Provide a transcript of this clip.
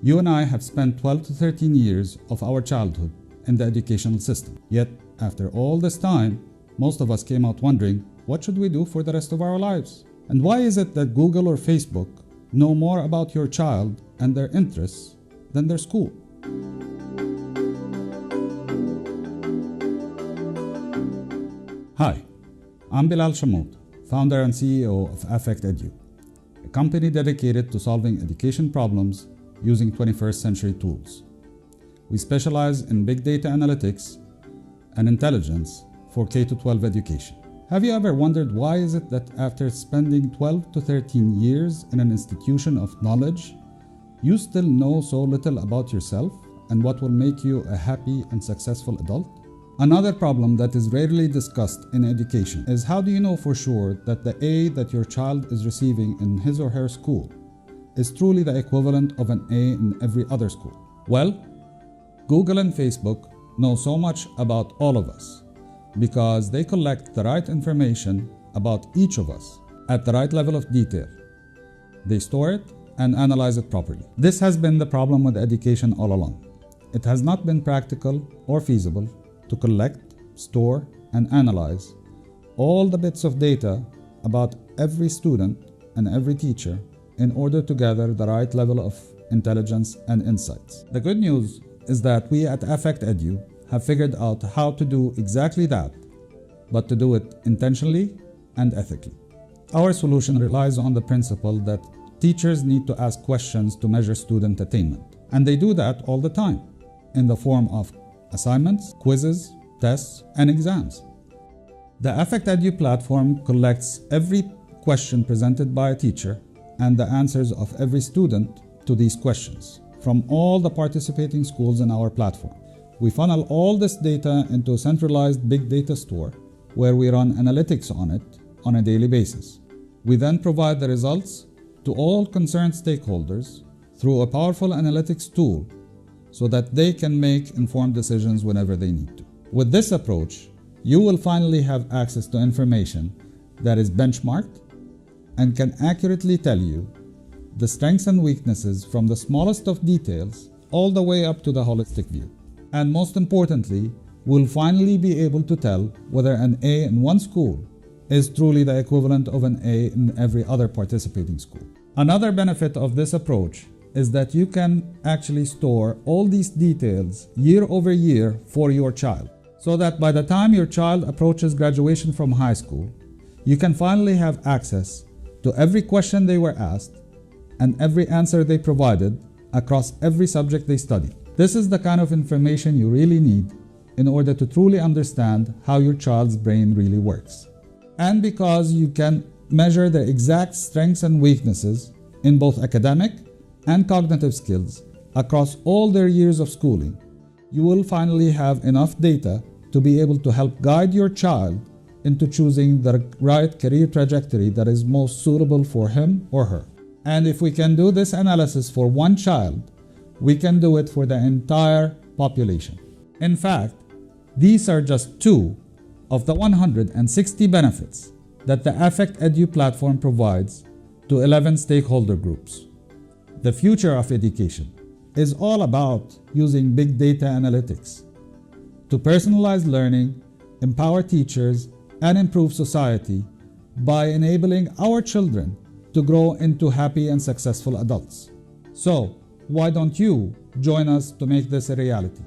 You and I have spent 12 to 13 years of our childhood in the educational system. Yet, after all this time, most of us came out wondering, what should we do for the rest of our lives? And why is it that Google or Facebook know more about your child and their interests than their school? Hi, I'm Bilal Shamoud, founder and CEO of AffeqtEDU, a company dedicated to solving education problems using 21st century tools. We specialize in big data analytics and intelligence for K-12 education. Have you ever wondered why is it that after spending 12 to 13 years in an institution of knowledge, you still know so little about yourself and what will make you a happy and successful adult? Another problem that is rarely discussed in education is how do you know for sure that the A that your child is receiving in his or her school is truly the equivalent of an A in every other school? Well, Google and Facebook know so much about all of us because they collect the right information about each of us at the right level of detail. They store it and analyze it properly. This has been the problem with education all along. It has not been practical or feasible to collect, store, and analyze all the bits of data about every student and every teacher in order to gather the right level of intelligence and insights. The good news is that we at AffeqtEDU have figured out how to do exactly that, but to do it intentionally and ethically. Our solution relies on the principle that teachers need to ask questions to measure student attainment, and they do that all the time in the form of assignments, quizzes, tests, and exams. The AffeqtEDU platform collects every question presented by a teacher and the answers of every student to these questions from all the participating schools in our platform. We funnel all this data into a centralized big data store where we run analytics on it on a daily basis. We then provide the results to all concerned stakeholders through a powerful analytics tool so that they can make informed decisions whenever they need to. With this approach, you will finally have access to information that is benchmarked and can accurately tell you the strengths and weaknesses from the smallest of details all the way up to the holistic view. And most importantly, we'll finally be able to tell whether an A in one school is truly the equivalent of an A in every other participating school. Another benefit of this approach is that you can actually store all these details year over year for your child, so that by the time your child approaches graduation from high school, you can finally have access to every question they were asked and every answer they provided across every subject they studied. This is the kind of information you really need in order to truly understand how your child's brain really works. And because you can measure the exact strengths and weaknesses in both academic and cognitive skills across all their years of schooling, you will finally have enough data to be able to help guide your child into choosing the right career trajectory that is most suitable for him or her. And if we can do this analysis for one child, we can do it for the entire population. In fact, these are just two of the 160 benefits that the AffeqtEDU platform provides to 11 stakeholder groups. The future of education is all about using big data analytics to personalize learning, empower teachers, and improve society by enabling our children to grow into happy and successful adults. So, why don't you join us to make this a reality?